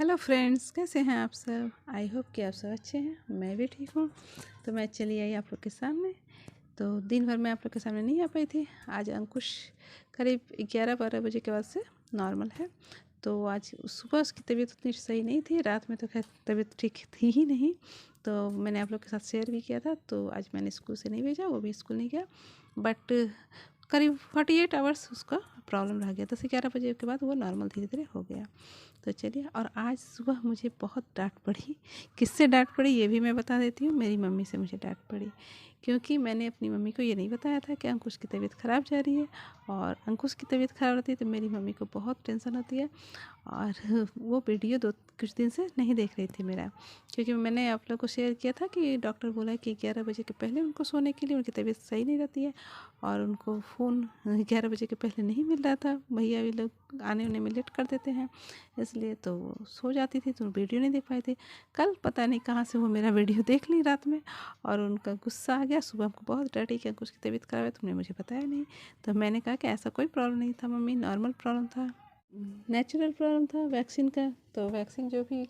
Hello friends, कैसे हैं आप सब। आई होप कि आप सब अच्छे हैं। मैं भी ठीक हूँ। तो मैं चली आई आप लोग के सामने। तो दिन भर मैं आप लोग के सामने नहीं आ पाई थी। आज अंकुश करीब 11-12 बजे के बाद से नॉर्मल है। तो आज सुबह उसकी तबीयत उतनी सही नहीं थी, रात में तो खैर तबीयत ठीक थी ही नहीं। तो मैंने आप लोग के साथ शेयर भी किया था। तो आज मैंने स्कूल से नहीं भेजा, वो भी स्कूल नहीं गया। बट करीब 48 आवर्स उसका प्रॉब्लम रह गया। 10-11 बजे के बाद वो नॉर्मल धीरे धीरे हो गया। तो चलिए, और आज सुबह मुझे बहुत डांट पड़ी। किससे डांट पड़ी ये भी मैं बता देती हूँ। मेरी मम्मी से मुझे डांट पड़ी, क्योंकि मैंने अपनी मम्मी को ये नहीं बताया था कि अंकुश की तबीयत ख़राब जा रही है। और अंकुश की तबीयत ख़राब रहती है तो मेरी मम्मी को बहुत टेंशन होती है। और वो वीडियो कुछ दिन से नहीं देख रही थी मेरा, क्योंकि मैंने आप लोग को शेयर किया था कि डॉक्टर बोला कि 11 बजे के पहले उनको सोने के लिए, उनकी तबीयत सही नहीं रहती है। और उनको फ़ोन 11 बजे के पहले नहीं मिल रहा था। भैया भी लोग आने उने में लेट कर देते हैं, इसलिए तो वो सो जाती थी, तो वीडियो नहीं देख पाए थे। कल पता नहीं कहाँ से वो मेरा वीडियो देख ली रात में, और उनका गुस्सा आ गया। सुबह हमको बहुत डांटी कि अंकुश की तबीयत ख़राब है, तुमने मुझे बताया नहीं। तो मैंने कहा कि ऐसा कोई प्रॉब्लम नहीं था मम्मी, नॉर्मल प्रॉब्लम था, नेचुरल प्रॉब्लम था वैक्सीन का। तो वैक्सीन जो भी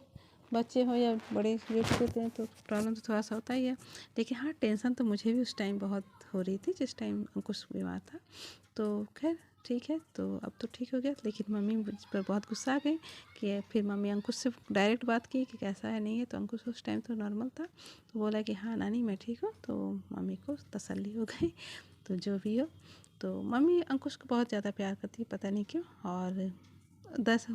बच्चे हो या बड़े जो भी देते हैं तो प्रॉब्लम तो थोड़ा सा होता ही है। लेकिन हाँ, टेंशन तो मुझे भी उस टाइम बहुत हो रही थी जिस टाइम अंकुश बीमार था। तो खैर ठीक है, तो अब तो ठीक हो गया। लेकिन मम्मी मुझ पर बहुत गुस्सा आ गई कि फिर मम्मी अंकुश से डायरेक्ट बात की कि कैसा है नहीं है। तो अंकुश उस टाइम तो नॉर्मल था, तो बोला कि हाँ नानी मैं ठीक हूँ। तो मम्मी को तसल्ली हो गई। तो जो भी हो, तो मम्मी अंकुश को बहुत ज़्यादा प्यार करती है, पता नहीं क्यों। और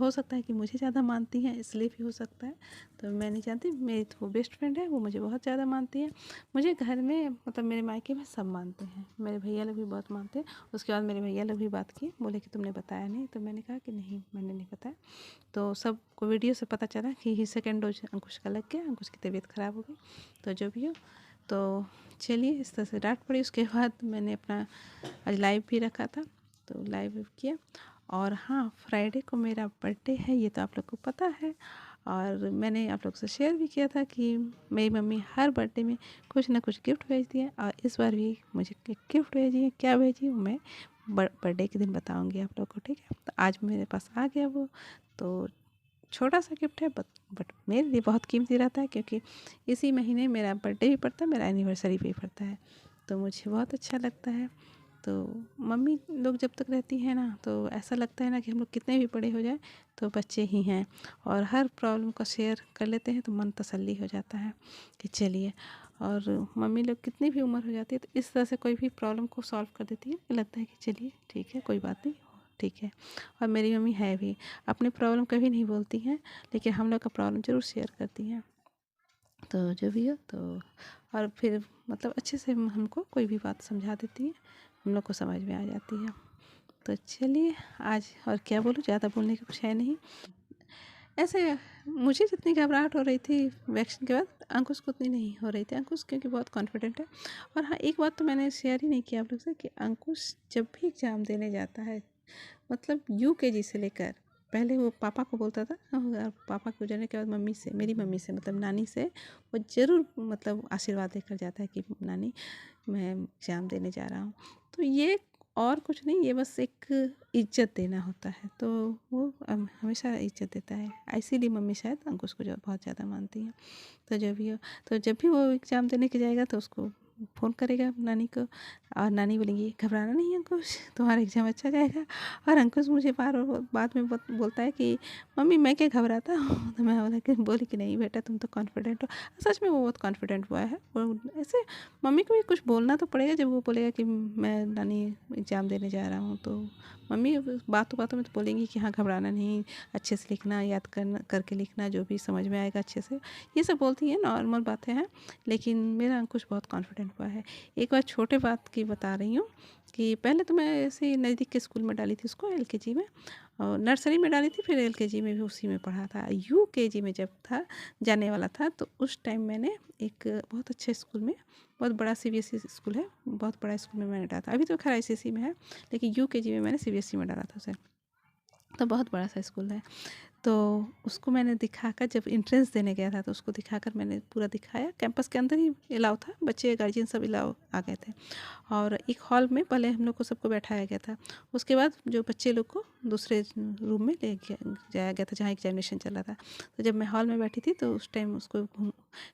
हो सकता है कि मुझे ज़्यादा मानती हैं, इसलिए भी हो सकता है। तो मैं नहीं जानती। मेरी तो वो बेस्ट फ्रेंड है, वो मुझे बहुत ज़्यादा मानती है। मुझे घर में मतलब मेरे मायके में सब मानते हैं। मेरे भैया लोग भी बहुत मानते हैं। उसके बाद मेरे भैया लोग भी बात किए, बोले कि तुमने बताया नहीं। तो मैंने कहा कि नहीं, मैंने नहीं बताया। तो सबको वीडियो से पता चला कि सेकेंड डोज अंकुश का लग गया, अंकुश की तबीयत ख़राब हो गई। तो जो भी हो, तो चलिए, इस तरह से डांट पड़ी। उसके बाद मैंने अपना आज लाइव भी रखा था, तो लाइव किया। और हाँ, फ्राइडे को मेरा बर्थडे है, ये तो आप लोग को पता है। और मैंने आप लोग से शेयर भी किया था कि मेरी मम्मी हर बर्थडे में कुछ ना कुछ गिफ्ट भेजती है। और इस बार भी मुझे एक गिफ्ट भेजी है। क्या भेजी वो मैं बर्थडे के दिन बताऊंगी आप लोग को, ठीक है। तो आज मेरे पास आ गया वो। तो छोटा सा गिफ्ट है, बट मेरे लिए बहुत कीमती रहता है, क्योंकि इसी महीने मेरा बर्थडे भी पड़ता है, मेरा एनिवर्सरी भी पड़ता है। तो मुझे बहुत अच्छा लगता है। तो मम्मी लोग जब तक रहती हैं ना, तो ऐसा लगता है ना कि हम लोग कितने भी बड़े हो जाए तो बच्चे ही हैं। और हर प्रॉब्लम को शेयर कर लेते हैं तो मन तसल्ली हो जाता है कि चलिए। और मम्मी लोग कितनी भी उम्र हो जाती है तो इस तरह से कोई भी प्रॉब्लम को सॉल्व कर देती है, लगता है कि चलिए ठीक है, कोई बात नहीं, ठीक है। और मेरी मम्मी है भी, अपनी प्रॉब्लम कभी नहीं बोलती हैं, लेकिन हम लोग का प्रॉब्लम ज़रूर शेयर करती हैं। तो जो भी हो, तो और फिर मतलब अच्छे से हमको कोई भी बात समझा देती है, हम लोग को समझ में आ जाती है। तो चलिए, आज और क्या बोलूँ, ज़्यादा बोलने का कुछ है नहीं। ऐसे मुझे जितनी घबराहट हो रही थी वैक्सीन के बाद, अंकुश को उतनी नहीं हो रही थी। अंकुश क्योंकि बहुत कॉन्फिडेंट है। और हाँ, एक बात तो मैंने शेयर ही नहीं किया आप लोग से कि अंकुश जब भी एग्ज़ाम देने जाता है, मतलब यूकेजी से लेकर, पहले वो पापा को बोलता था, और पापा के गुजरने के बाद मम्मी से, मेरी मम्मी से मतलब नानी से, वो ज़रूर मतलब आशीर्वाद लेकर जाता है कि नानी मैं एग्ज़ाम देने जा रहा हूँ। तो ये और कुछ नहीं, ये बस एक इज़्ज़त देना होता है। तो वो हमेशा इज़्ज़त देता है, इसीलिए मम्मी शायद अंकुश को जो बहुत ज़्यादा मानती हैं। तो जो भी हो, तो जब भी वो एग्ज़ाम देने के जाएगा तो उसको फ़ोन करेगा नानी को, और नानी बोलेंगी घबराना नहीं है अंकुश, तुम्हारा एग्ज़ाम अच्छा जाएगा। और अंकुश मुझे बार बार बाद में बोलता है कि मम्मी मैं क्या घबराता हूँ। तो मैं बोली कि नहीं बेटा, तुम तो कॉन्फिडेंट हो। सच में वो बहुत कॉन्फिडेंट हुआ है। वो ऐसे मम्मी को भी कुछ बोलना तो पड़ेगा, जब वो बोलेगा कि मैं नानी एग्ज़ाम देने जा रहा हूँ, तो मम्मी बातों बातों में तो बोलेंगी कि हाँ घबराना नहीं, अच्छे से लिखना, याद करके लिखना, जो भी समझ में आएगा अच्छे से, ये सब बोलती हैं, नॉर्मल बातें हैं। लेकिन मेरा अंकुश बहुत कॉन्फिडेंट हुआ है। एक बार छोटे बात की बता रही हूँ कि पहले तो मैं ऐसे ही नज़दीक के स्कूल में डाली थी उसको, एलकेजी में, और नर्सरी में डाली थी, फिर एलकेजी में भी उसी में पढ़ा था। यूकेजी में जब था जाने वाला था, तो उस टाइम मैंने एक बहुत अच्छे स्कूल में, बहुत बड़ा सीबीएसई स्कूल है, बहुत बड़ा स्कूल में मैंने डाला था। अभी तो खैर आईसीएसई में है, लेकिन यूकेजी में मैंने सीबीएसई में डाला था उसे। तो बहुत बड़ा सा स्कूल है। तो उसको मैंने दिखाकर, जब एंट्रेंस देने गया था तो उसको दिखाकर मैंने पूरा दिखाया। कैंपस के अंदर ही अलाउ था, बच्चे गार्जियन सब अलाउ आ गए थे। और एक हॉल में पहले हम लोग को सबको बैठाया गया था। उसके बाद जो बच्चे लोग को दूसरे रूम में ले जाया गया था जहाँ एग्जामिनेशन चल रहा था। तो जब मैं हॉल में बैठी थी तो उस टाइम उसको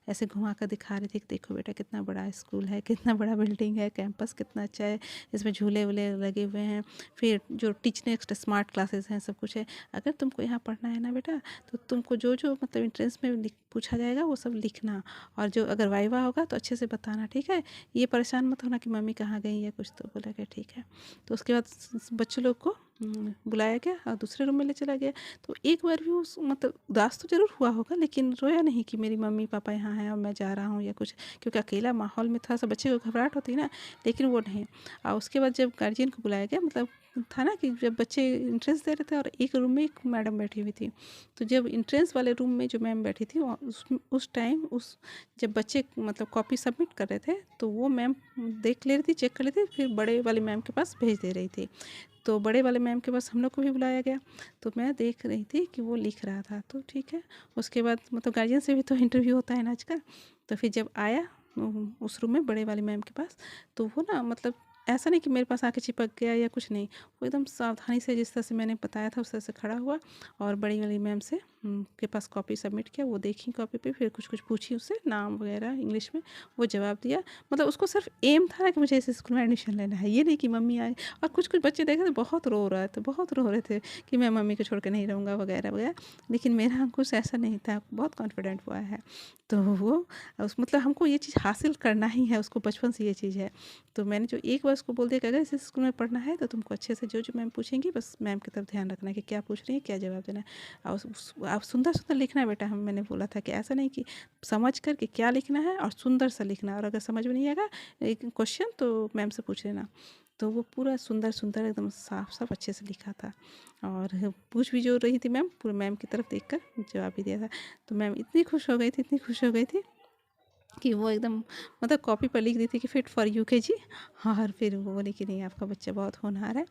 ऐसे घुमा कर दिखा रही थी कि देखो बेटा कितना बड़ा स्कूल है, कितना बड़ा बिल्डिंग है, कैंपस कितना अच्छा है, इसमें झूले वूले लगे हुए हैं, फिर जो टीच नेक्स्ट स्मार्ट क्लासेस हैं, सब कुछ है। अगर तुमको यहाँ पढ़ना है ना बेटा, तो तुमको जो जो मतलब एंट्रेंस में पूछा जाएगा वो सब लिखना, और जो अगर वाइवा होगा तो अच्छे से बताना, ठीक है। ये परेशान मत होना कि मम्मी कहाँ गई है कुछ। तो बोला कि ठीक है। तो उसके बाद बच्चों लोग को बुलाया गया और दूसरे रूम में ले चला गया। तो एक बार भी उस मतलब उदास तो ज़रूर हुआ होगा, लेकिन रोया नहीं कि मेरी मम्मी पापा यहाँ हैं और मैं जा रहा हूँ या कुछ, क्योंकि अकेला माहौल में थोड़ा सा बच्चे को घबराहट होती है ना, लेकिन वो नहीं। और उसके बाद जब गार्जियन को बुलाया गया, मतलब था ना कि जब बच्चे एंट्रेंस दे रहे थे और एक रूम में एक मैडम बैठी हुई थी, तो जब एंट्रेंस वाले रूम में जो मैम बैठी थी उस टाइम जब बच्चे मतलब कॉपी सबमिट कर रहे थे तो वो मैम देख ले रही थी, चेक कर रही थी, फिर बड़े वाले मैम के पास भेज दे रही थी। तो बड़े वाले मैम के पास हम लोग को भी बुलाया गया। तो मैं देख रही थी कि वो लिख रहा था, तो ठीक है। उसके बाद मतलब गार्जियन से भी तो इंटरव्यू होता है ना आजकल। तो फिर जब आया उस रूम में बड़े वाले मैम के पास, तो वो ना मतलब ऐसा नहीं कि मेरे पास आके चिपक गया या कुछ नहीं, वो एकदम सावधानी से जिस तरह से मैंने बताया था उस तरह से खड़ा हुआ और बड़ी वाली मैम से के पास कॉपी सबमिट किया। वो देखी कॉपी पे, फिर कुछ कुछ पूछी उससे, नाम वगैरह इंग्लिश में, वो जवाब दिया। मतलब उसको सिर्फ एम था ना कि मुझे इस स्कूल में एडमिशन लेना है, ये नहीं कि मम्मी आए। और कुछ कुछ बच्चे देखे थे बहुत रो रहे थे, बहुत रो रहे थे कि मैं मम्मी को छोड़ के नहीं रहूँगा वगैरह वगैरह। लेकिन मेरा अंकुश ऐसा नहीं था, बहुत कॉन्फिडेंट हुआ है। तो वो मतलब हमको ये चीज़ हासिल करना ही है, उसको बचपन से ये चीज़ है। तो मैंने जो एक बार उसको बोल दिया कि अगर इस स्कूल में पढ़ना है तो तुमको अच्छे से जो जो मैम पूछेंगी बस मैम की तरफ ध्यान रखना है कि क्या पूछ रही है, क्या जवाब देना है। और आप सुंदर सुंदर लिखना है बेटा, हम मैंने बोला था कि ऐसा नहीं कि समझ कर कि क्या लिखना है और सुंदर सा लिखना है, और अगर समझ में नहीं आएगा एक क्वेश्चन तो मैम से पूछ लेना। तो वो पूरा सुंदर सुंदर एकदम साफ साफ अच्छे से लिखा था। और पूछ भी जो रही थी मैम, पूरे मैम की तरफ देख कर जवाब भी दिया था। तो मैम इतनी खुश हो गई थी, इतनी खुश हो गई थी कि वो एकदम मतलब कॉपी पर लिख दी थी कि फिट फॉर यूकेजी। और फिर वो बोली कि नहीं आपका बच्चा बहुत होनहार है,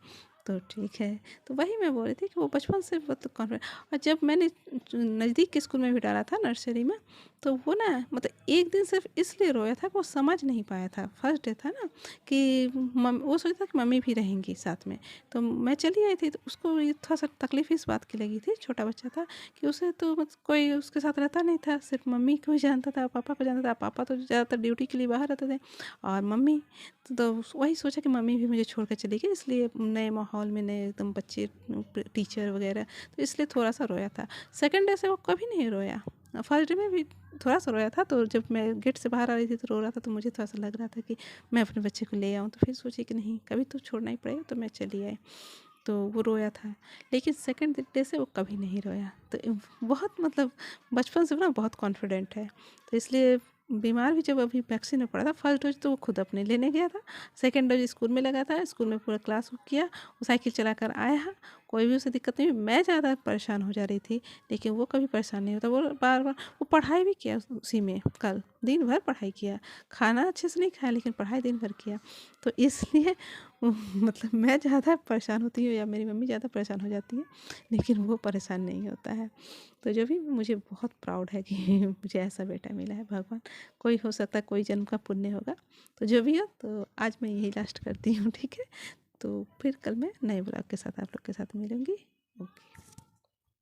तो ठीक है। तो वही मैं बोल रही थी कि वो बचपन से बहुत कॉन्फिडेंट। और जब मैंने नज़दीक के स्कूल में भी डाला था नर्सरी में, तो वो ना मतलब एक दिन सिर्फ इसलिए रोया था कि वो समझ नहीं पाया था, फर्स्ट डे था ना, कि वो सोचा था कि मम्मी भी रहेंगी साथ में। तो मैं चली आई थी, तो उसको ये थोड़ा सा तकलीफ इस बात की लगी थी, छोटा बच्चा था, कि उसे तो मतलब कोई उसके साथ रहता नहीं था, सिर्फ मम्मी को ही जानता था, पापा को जानता था। पापा तो ज़्यादातर ड्यूटी के लिए बाहर रहते थे, और मम्मी तो वही सोचा कि मम्मी भी मुझे छोड़ कर चली गई, इसलिए नए माहौल में नए एकदम बच्चे, टीचर वगैरह, तो इसलिए थोड़ा सा रोया था। सेकंड डे से वो कभी नहीं रोया। फर्स्ट डे में भी थोड़ा सा रोया था, तो जब मैं गेट से बाहर आ रही थी तो रो रहा था, तो मुझे थोड़ा सा लग रहा था कि मैं अपने बच्चे को ले आऊँ। तो फिर सोची कि नहीं कभी तो छोड़ना ही पड़ेगा, तो मैं चली आई। तो वो रोया था, लेकिन सेकंड डे से वो कभी नहीं रोया। तो बहुत मतलब बचपन से ना बहुत कॉन्फिडेंट है। तो इसलिए बीमार भी जब अभी वैक्सीन में पड़ा था, फर्स्ट डोज तो वो खुद अपने लेने गया था, सेकंड डोज स्कूल में लगा था, स्कूल में पूरा क्लास किया, वो साइकिल चला कर आया, कोई भी उसे दिक्कत नहीं हुई। मैं ज़्यादा परेशान हो जा रही थी, लेकिन वो कभी परेशान नहीं होता। वो बार बार वो पढ़ाई भी किया उसी में, कल दिन भर पढ़ाई किया, खाना अच्छे से नहीं खाया लेकिन पढ़ाई दिन भर किया। तो इसलिए मतलब मैं ज़्यादा परेशान होती हूँ या मेरी मम्मी ज़्यादा परेशान हो जाती है, लेकिन वो परेशान नहीं होता है। तो जो भी मुझे बहुत प्राउड है कि मुझे ऐसा बेटा मिला है। भगवान, कोई हो सकता है कोई जन्म का पुण्य होगा। तो जो भी हो, तो आज मैं यही लास्ट करती हूँ, ठीक है। तो फिर कल मैं नए ब्लॉग के साथ आप लोग के साथ मिलूँगी। ओके।